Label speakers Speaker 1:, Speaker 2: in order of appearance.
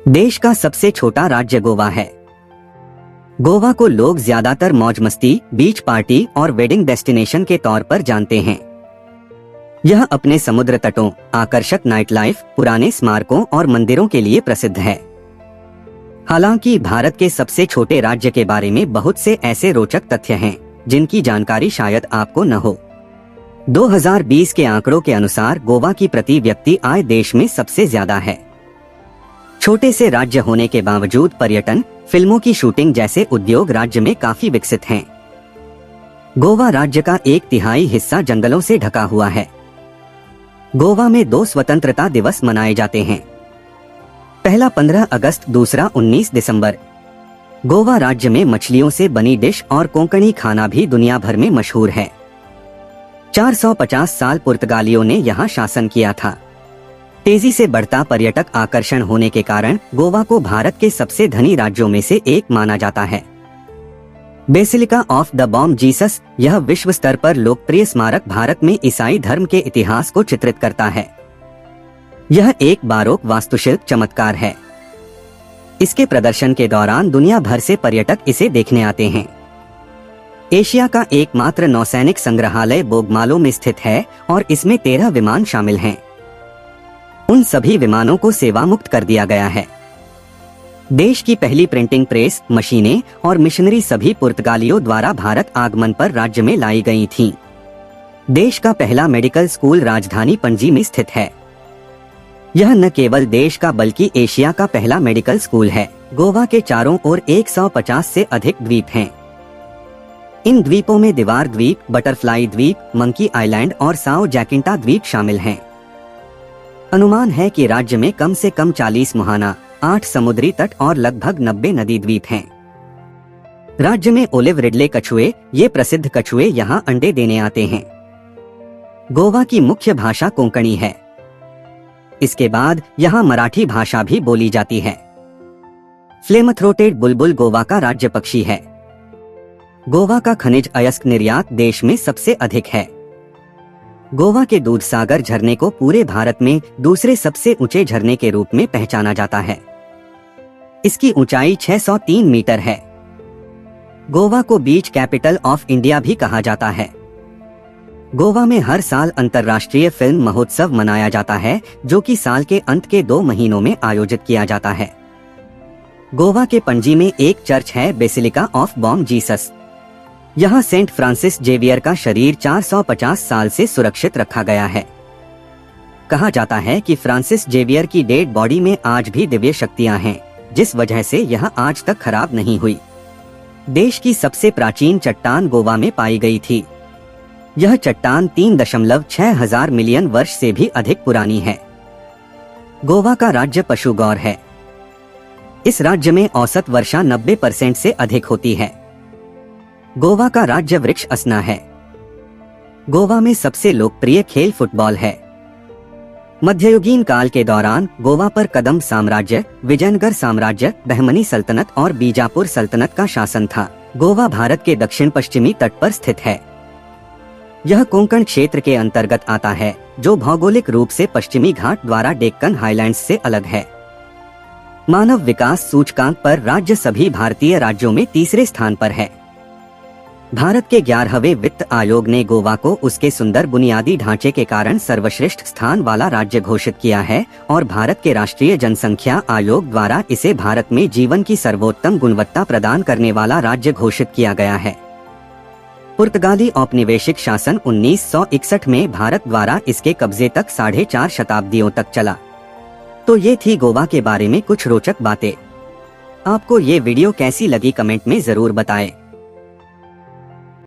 Speaker 1: देश का सबसे छोटा राज्य गोवा है। गोवा को लोग ज्यादातर मौज मस्ती, बीच पार्टी और वेडिंग डेस्टिनेशन के तौर पर जानते हैं। यह अपने समुद्र तटों, आकर्षक नाइट लाइफ, पुराने स्मारकों और मंदिरों के लिए प्रसिद्ध है। हालांकि भारत के सबसे छोटे राज्य के बारे में बहुत से ऐसे रोचक तथ्य हैं जिनकी जानकारी शायद आपको न हो। 2020 के आंकड़ों के अनुसार गोवा की प्रति व्यक्ति आय देश में सबसे ज्यादा है। छोटे से राज्य होने के बावजूद पर्यटन, फिल्मों की शूटिंग जैसे उद्योग राज्य में काफी विकसित हैं। गोवा राज्य का 1/3 हिस्सा जंगलों से ढका हुआ है। गोवा में 2 स्वतंत्रता दिवस मनाए जाते हैं। पहला 15 अगस्त, दूसरा 19 दिसंबर। गोवा राज्य में मछलियों से बनी डिश और कोंकणी खाना भी दुनिया भर में मशहूर है। 450 साल पुर्तगालियों ने यहाँ शासन किया था। तेजी से बढ़ता पर्यटक आकर्षण होने के कारण गोवा को भारत के सबसे धनी राज्यों में से एक माना जाता है। Basilica of the Bom Jesus, यह विश्व स्तर पर लोकप्रिय स्मारक भारत में ईसाई धर्म के इतिहास को चित्रित करता है। यह एक बारोक वास्तुशिल्प चमत्कार है। इसके प्रदर्शन के दौरान दुनिया भर से पर्यटक इसे देखने आते हैं। एशिया का एकमात्र नौसैनिक संग्रहालय बोगमालो में स्थित है और इसमें 13 विमान शामिल हैं। उन सभी विमानों को सेवा मुक्त कर दिया गया है। देश की पहली प्रिंटिंग प्रेस, मशीनें और मिशनरी सभी पुर्तगालियों द्वारा भारत आगमन पर राज्य में लाई गई थीं। देश का पहला मेडिकल स्कूल राजधानी पणजी में स्थित है। यह न केवल देश का बल्कि एशिया का पहला मेडिकल स्कूल है। गोवा के चारों ओर 150 से अधिक द्वीप हैं। इन द्वीपों में दीवार द्वीप, बटरफ्लाई द्वीप, मंकी आइलैंड और साओ जैकिंटा द्वीप शामिल हैं। अनुमान है कि राज्य में कम से कम 40 मुहाना, 8 समुद्री तट और लगभग 90 नदी द्वीप हैं। राज्य में ओलिव रिडले कछुए, ये प्रसिद्ध कछुए यहाँ अंडे देने आते हैं। गोवा की मुख्य भाषा कोंकणी है। इसके बाद यहाँ मराठी भाषा भी बोली जाती है। फ्लेमथ्रोटेड बुलबुल गोवा का राज्य पक्षी है। गोवा का खनिज अयस्क निर्यात देश में सबसे अधिक है। गोवा के दूधसागर झरने को पूरे भारत में दूसरे सबसे ऊंचे झरने के रूप में पहचाना जाता है। इसकी ऊंचाई 603 मीटर है। गोवा को बीच कैपिटल ऑफ इंडिया भी कहा जाता है। गोवा में हर साल अंतर्राष्ट्रीय फिल्म महोत्सव मनाया जाता है, जो कि साल के अंत के 2 महीनों में आयोजित किया जाता है। गोवा के पणजी में एक चर्च है, बेसिलिका ऑफ बॉम जीसस। यहाँ सेंट फ्रांसिस जेवियर का शरीर 450 साल से सुरक्षित रखा गया है। कहा जाता है कि फ्रांसिस जेवियर की डेड बॉडी में आज भी दिव्य शक्तियां हैं, जिस वजह से यह आज तक खराब नहीं हुई। देश की सबसे प्राचीन चट्टान गोवा में पाई गई थी। यह चट्टान 3.6 हजार मिलियन वर्ष से भी अधिक पुरानी है। गोवा का राज्य पशु गौर है। इस राज्य में औसत वर्षा 90% से अधिक होती है। गोवा का राज्य वृक्ष असना है। गोवा में सबसे लोकप्रिय खेल फुटबॉल है। मध्ययुगीन काल के दौरान गोवा पर कदम साम्राज्य, विजयनगर साम्राज्य, बहमनी सल्तनत और बीजापुर सल्तनत का शासन था। गोवा भारत के दक्षिण पश्चिमी तट पर स्थित है। यह कोंकण क्षेत्र के अंतर्गत आता है, जो भौगोलिक रूप से पश्चिमी घाट द्वारा डेक्कन हाईलैंड्स से अलग है। मानव विकास सूचकांक पर राज्य सभी भारतीय राज्यों में तीसरे स्थान पर है। भारत के 11वें वित्त आयोग ने गोवा को उसके सुंदर बुनियादी ढांचे के कारण सर्वश्रेष्ठ स्थान वाला राज्य घोषित किया है और भारत के राष्ट्रीय जनसंख्या आयोग द्वारा इसे भारत में जीवन की सर्वोत्तम गुणवत्ता प्रदान करने वाला राज्य घोषित किया गया है। पुर्तगाली औपनिवेशिक शासन 1961 में भारत द्वारा इसके कब्जे तक 4.5 शताब्दियों तक चला। तो ये थी गोवा के बारे में कुछ रोचक बातें। आपको ये वीडियो कैसी लगी कमेंट में जरूर बताएं।